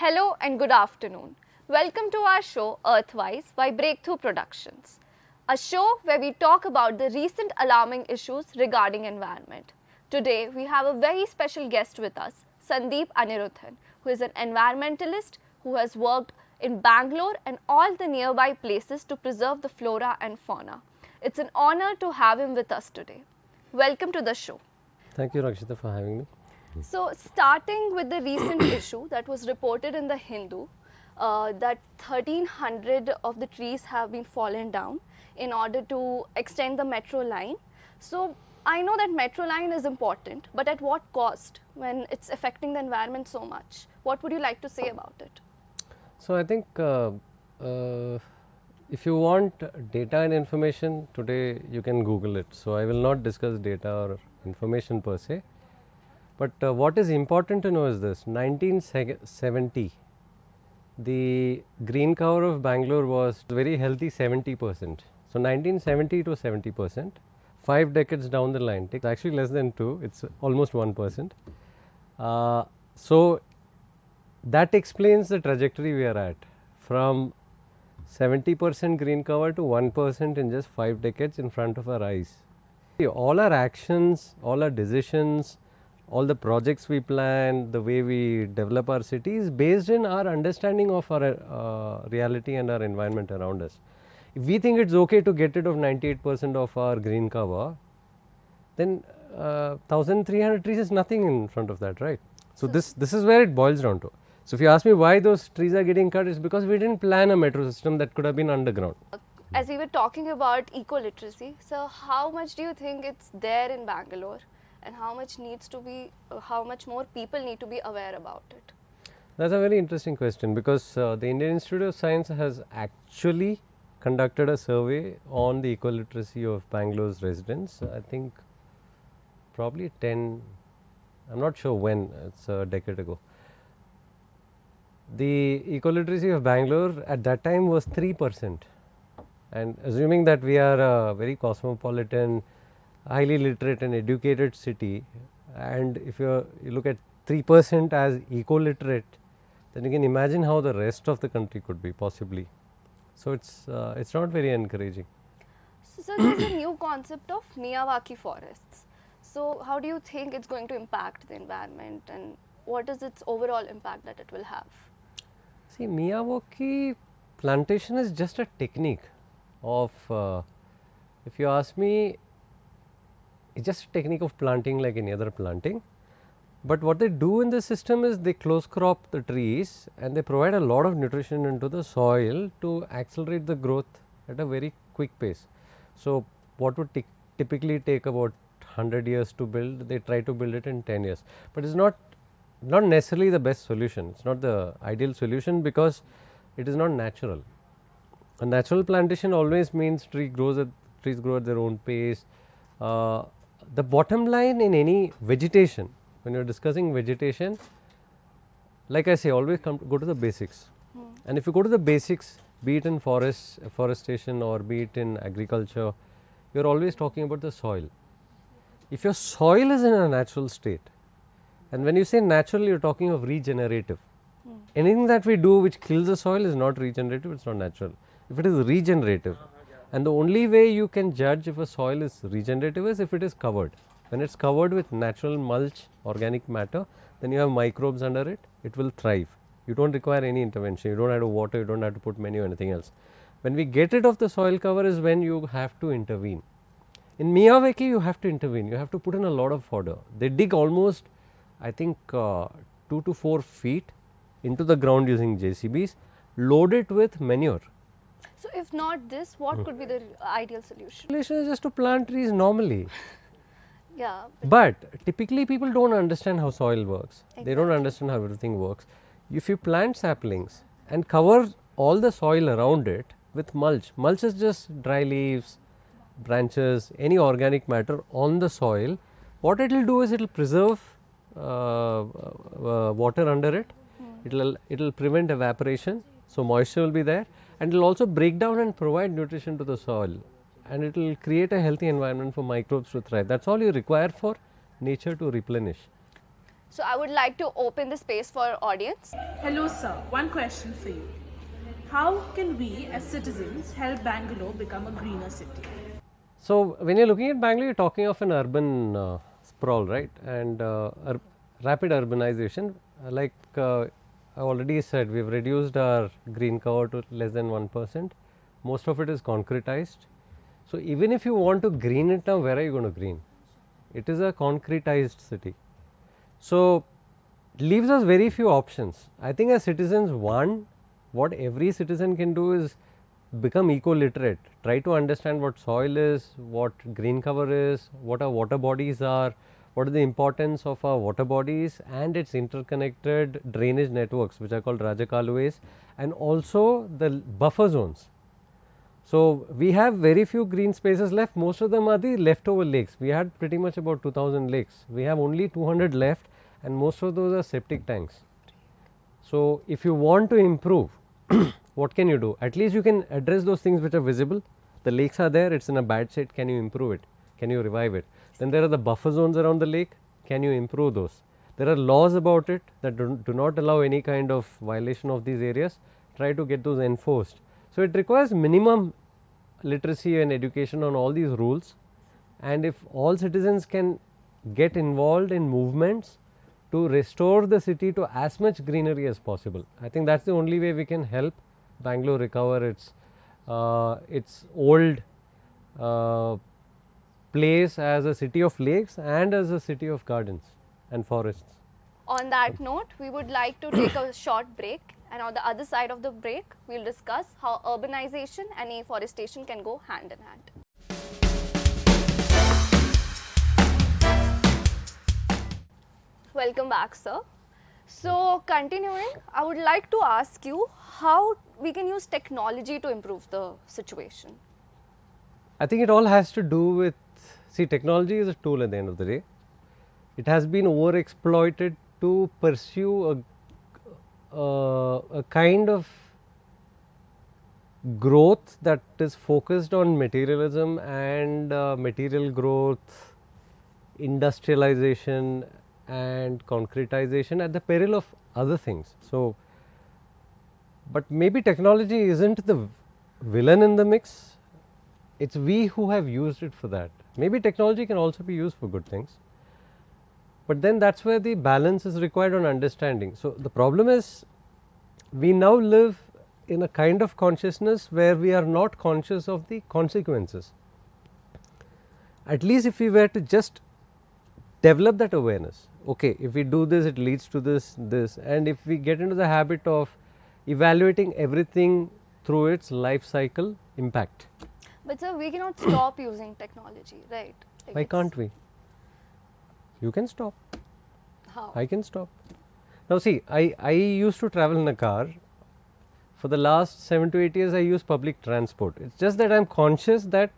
Hello and good afternoon. Welcome to our show Earthwise by Breakthrough Productions, a show where we talk about the recent alarming issues regarding environment. Today we have a very special guest with us, Sandeep Anirudhan, who is an environmentalist who has worked in Bangalore and all the nearby places to preserve the flora and fauna. It's an honor to have him with us today. Welcome to the show. Thank you, Rakshita, for having me. So, starting with the recent issue that was reported in the Hindu, that 1300 of the trees have been fallen down in order to extend the metro line. So, I know that metro line is important, but at what cost when it's affecting the environment so much? What would you like to say about it? So, I think if you want data and information, today you can Google it. So, I will not discuss data or information per se. But what is important to know is this: 1970, the green cover of Bangalore was very healthy 70%. So, 1970 to 70%, 5 decades down the line, it's actually less than 2, it's almost 1%. So, that explains the trajectory we are at, from 70% green cover to 1% in just 5 decades in front of our eyes. All our actions, all our decisions, all the projects we plan, the way we develop our city is based in our understanding of our reality and our environment around us. If we think it's okay to get rid of 98% of our green cover, then 1300 trees is nothing in front of that, right? So, this is where it boils down to. So, if you ask me why those trees are getting cut, it's because we didn't plan a metro system that could have been underground. As we were talking about eco-literacy, so how much do you think it's there in Bangalore? And how much needs to be, how much more people need to be aware about it? That's a very interesting question, because the Indian Institute of Science has actually conducted a survey on the eco-literacy of Bangalore's residents. I think probably 10, I'm not sure when, it's a decade ago. The eco-literacy of Bangalore at that time was 3%, and assuming that we are a very cosmopolitan, highly literate and educated city, and if you look at 3% as eco-literate, then you can imagine how the rest of the country could be possibly. So, it's not very encouraging. So, there is a new concept of Miyawaki forests. So, how do you think it's going to impact the environment, and what is its overall impact that it will have? See, Miyawaki plantation is just a technique of, if you ask me, it's just a technique of planting like any other planting. But what they do in this system is they close crop the trees and they provide a lot of nutrition into the soil to accelerate the growth at a very quick pace. So, what would typically take about 100 years to build, they try to build it in 10 years. But it's not necessarily the best solution, it's not the ideal solution, because it is not natural. A natural plantation always means trees grow at their own pace. The bottom line in any vegetation, when you are discussing vegetation, like I say, always go to the basics. And if you go to the basics, be it in forestation or be it in agriculture, you are always talking about the soil. If your soil is in a natural state, and when you say natural, you are talking of regenerative. Anything that we do which kills the soil is not regenerative, it is not natural. If it is regenerative, and the only way you can judge if a soil is regenerative is if it is covered. When it is covered with natural mulch, organic matter, then you have microbes under it, it will thrive. You do not require any intervention, you do not have to water, you do not have to put manure or anything else. When we get rid of the soil cover is when you have to intervene. In Miyawaki, you have to intervene, you have to put in a lot of fodder. They dig almost, I think 2 to 4 feet into the ground using JCBs, load it with manure. So, if not this, what could be the ideal solution? Solution is just to plant trees normally. Yeah. But typically people do not understand how soil works. Exactly. They do not understand how everything works. If you plant saplings and cover all the soil around it with mulch, mulch is just dry leaves, branches, any organic matter on the soil, what it will do is it will preserve water under it, it will prevent evaporation, so moisture will be there, and it will also break down and provide nutrition to the soil, and it will create a healthy environment for microbes to thrive. That is all you require for nature to replenish. So I would like to open the space for our audience. Hello, sir. One question for you. How can we as citizens help Bangalore become a greener city? So, when you're looking at Bangalore, you're talking of an urban sprawl, right? And rapid urbanization. I already said, we've reduced our green cover to less than 1%. Most of it is concretized. So, even if you want to green it now, where are you going to green? It is a concretized city. So, it leaves us very few options. I think as citizens, what every citizen can do is become eco-literate, try to understand what soil is, what green cover is, what our water bodies are, what is the importance of our water bodies and its interconnected drainage networks, which are called Rajakaluways, and also the buffer zones. So, we have very few green spaces left, most of them are the leftover lakes. We had pretty much about 2000 lakes, we have only 200 left and most of those are septic tanks. So, if you want to improve, what can you do? At least you can address those things which are visible. The lakes are there, it is in a bad state, can you improve it? Can you revive it? Then there are the buffer zones around the lake, can you improve those? There are laws about it that do not allow any kind of violation of these areas, try to get those enforced. So, it requires minimum literacy and education on all these rules, and if all citizens can get involved in movements to restore the city to as much greenery as possible, I think that is the only way we can help Bangalore recover its old place as a city of lakes and as a city of gardens and forests. On that note, we would like to take a short break, and on the other side of the break, we will discuss how urbanization and afforestation can go hand in hand. Welcome back, sir. So, continuing, I would like to ask you how we can use technology to improve the situation. I think it all has to do with, see, technology is a tool at the end of the day. It has been overexploited to pursue a kind of growth that is focused on materialism and material growth, industrialization and concretization at the peril of other things. So, but maybe technology isn't the villain in the mix, it is we who have used it for that. Maybe technology can also be used for good things, but then that is where the balance is required on understanding. So, the problem is we now live in a kind of consciousness where we are not conscious of the consequences. At least if we were to just develop that awareness, okay, if we do this, it leads to this, and if we get into the habit of evaluating everything through its life cycle impact. But sir, we cannot stop using technology, right? Like Why can't we? You can stop, How? I can stop. Now see, I used to travel in a car. For the last 7 to 8 years I use public transport. It is just that I am conscious that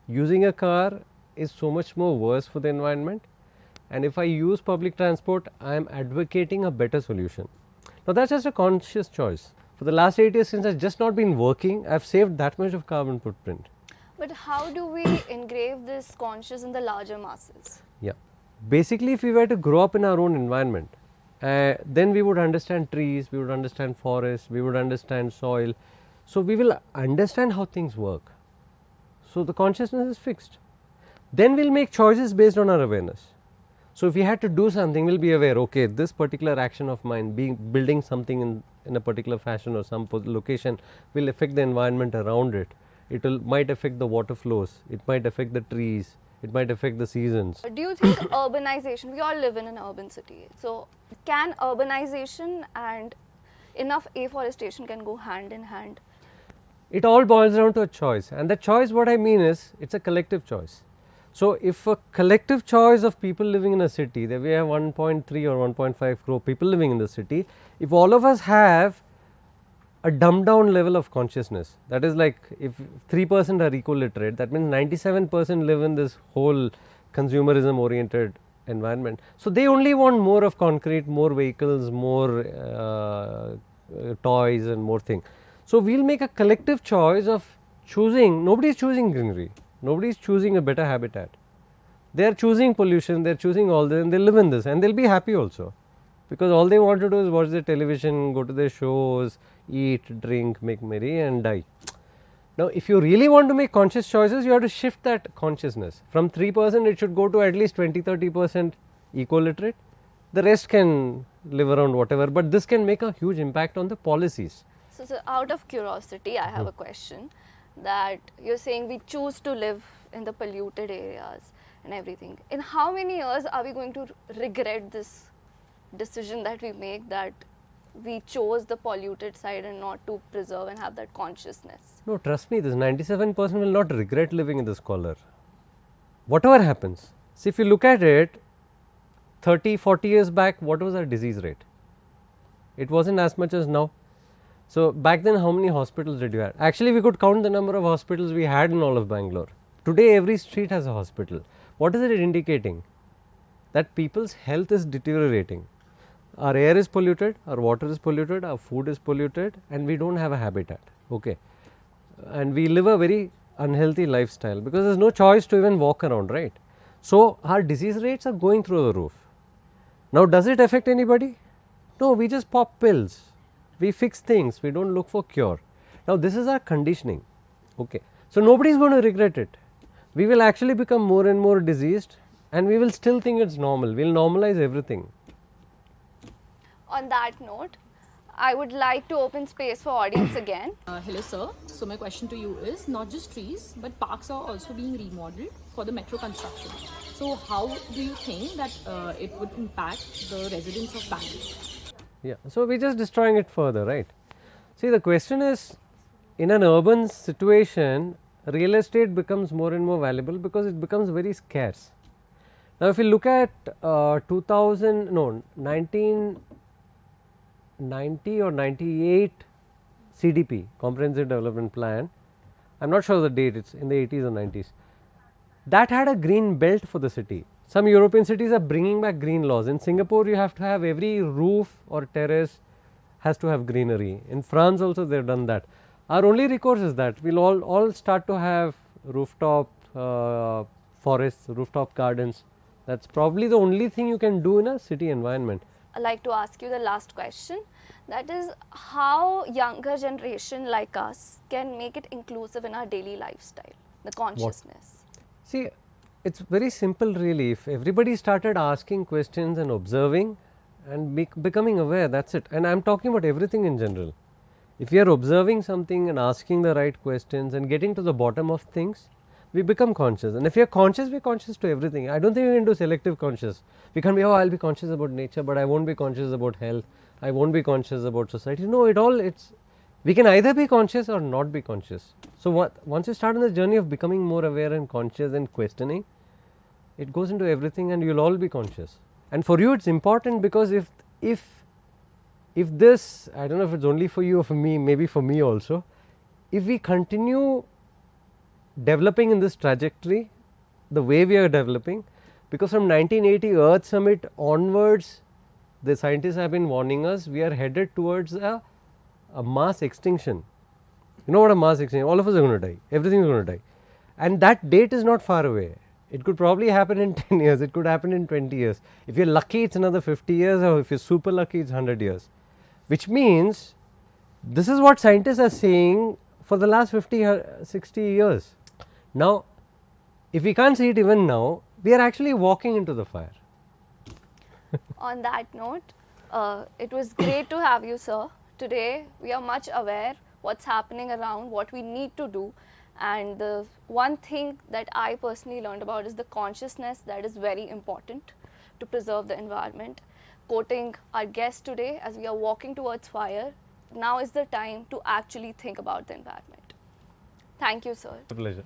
using a car is so much more worse for the environment, and if I use public transport I am advocating a better solution. Now that is just a conscious choice. For the last 8 years since I have just not been working, I have saved that much of carbon footprint. But how do we engrave this conscious in the larger masses? Yeah, basically if we were to grow up in our own environment, then we would understand trees, we would understand forests, we would understand soil. So, we will understand how things work. So, the consciousness is fixed. Then we will make choices based on our awareness. So, if we had to do something, we will be aware, okay, this particular action of mine, building something in a particular fashion or some location will affect the environment around it. It might affect the water flows, it might affect the trees, it might affect the seasons. Do you think urbanization, we all live in an urban city, so can urbanization and enough afforestation can go hand in hand? It all boils down to a choice, and the choice, what I mean is, it is a collective choice. So, if a collective choice of people living in a city, that we have 1.3 or 1.5 crore people living in the city, if all of us have a dumbed down level of consciousness, that is like if 3% are eco-literate, that means 97% live in this whole consumerism oriented environment. So, they only want more of concrete, more vehicles, more toys and more things. So, we will make a collective choice of choosing, nobody is choosing greenery, nobody is choosing a better habitat. They are choosing pollution, they are choosing all this, and they live in this, and they'll be happy also, because all they want to do is watch their television, go to their shows, eat, drink, make merry, and die. Now, if you really want to make conscious choices, you have to shift that consciousness. From 3%, it should go to at least 20-30% eco-literate. The rest can live around whatever, but this can make a huge impact on the policies. So out of curiosity, I have a question, that you're saying we choose to live in the polluted areas and everything. In how many years are we going to regret this decision that we make, that we chose the polluted side and not to preserve and have that consciousness? No, trust me, this 97% will not regret living in this collar. Whatever happens. See, if you look at it, 30-40 years back, what was our disease rate? It wasn't as much as now. So, back then how many hospitals did you have? Actually, we could count the number of hospitals we had in all of Bangalore. Today, every street has a hospital. What is it indicating? That people's health is deteriorating. Our air is polluted, our water is polluted, our food is polluted, and we don't have a habitat. Okay. And we live a very unhealthy lifestyle because there's no choice to even walk around, right? So, our disease rates are going through the roof. Now, does it affect anybody? No, we just pop pills. We fix things, we don't look for cure. Now, this is our conditioning. Okay. So, nobody is going to regret it. We will actually become more and more diseased, and we will still think it's normal. We will normalize everything. On that note, I would like to open space for audience again. Hello sir, so my question to you is, not just trees but parks are also being remodeled for the metro construction. So how do you think that it would impact the residents of Bangalore? Yeah, so we're just destroying it further, right? See, the question is, in an urban situation, real estate becomes more and more valuable because it becomes very scarce. Now, if you look at 1990 or 98 CDP, Comprehensive Development Plan, I am not sure the date, it's in the 80s or 90s, that had a green belt for the city. Some European cities are bringing back green laws. In Singapore, you have to have every roof or terrace has to have greenery. In France also they have done that. Our only recourse is that we will all start to have rooftop forests, rooftop gardens. That is probably the only thing you can do in a city environment. I'd like to ask you the last question, that is, how younger generation like us can make it inclusive in our daily lifestyle, the consciousness? See, it's very simple really. If everybody started asking questions and observing and becoming aware, that's it. And I am talking about everything in general. If you are observing something and asking the right questions and getting to the bottom of things, we become conscious. And if you are conscious, we are conscious to everything. I don't think we can do selective conscious. We can't be, oh, I'll be conscious about nature, but I won't be conscious about health. I won't be conscious about society. No, we can either be conscious or not be conscious. So, once you start on this journey of becoming more aware and conscious and questioning, it goes into everything and you'll all be conscious. And for you, it's important because if this, I don't know if it's only for you or for me, maybe for me also, if we continue developing in this trajectory, the way we are developing, because from 1980 Earth Summit onwards, the scientists have been warning us, we are headed towards a mass extinction. You know what a mass extinction? All of us are going to die. Everything is going to die. And that date is not far away. It could probably happen in 10 years. It could happen in 20 years. If you're lucky, it's another 50 years, or if you're super lucky, it's 100 years. Which means, this is what scientists are saying for the last 50-60 years. Now, if we can't see it even now, we are actually walking into the fire. On that note, it was great to have you, sir. Today, we are much aware what's happening around, what we need to do. And the one thing that I personally learned about is the consciousness that is very important to preserve the environment. Quoting our guest today, as we are walking towards fire, now is the time to actually think about the environment. Thank you, sir. A pleasure.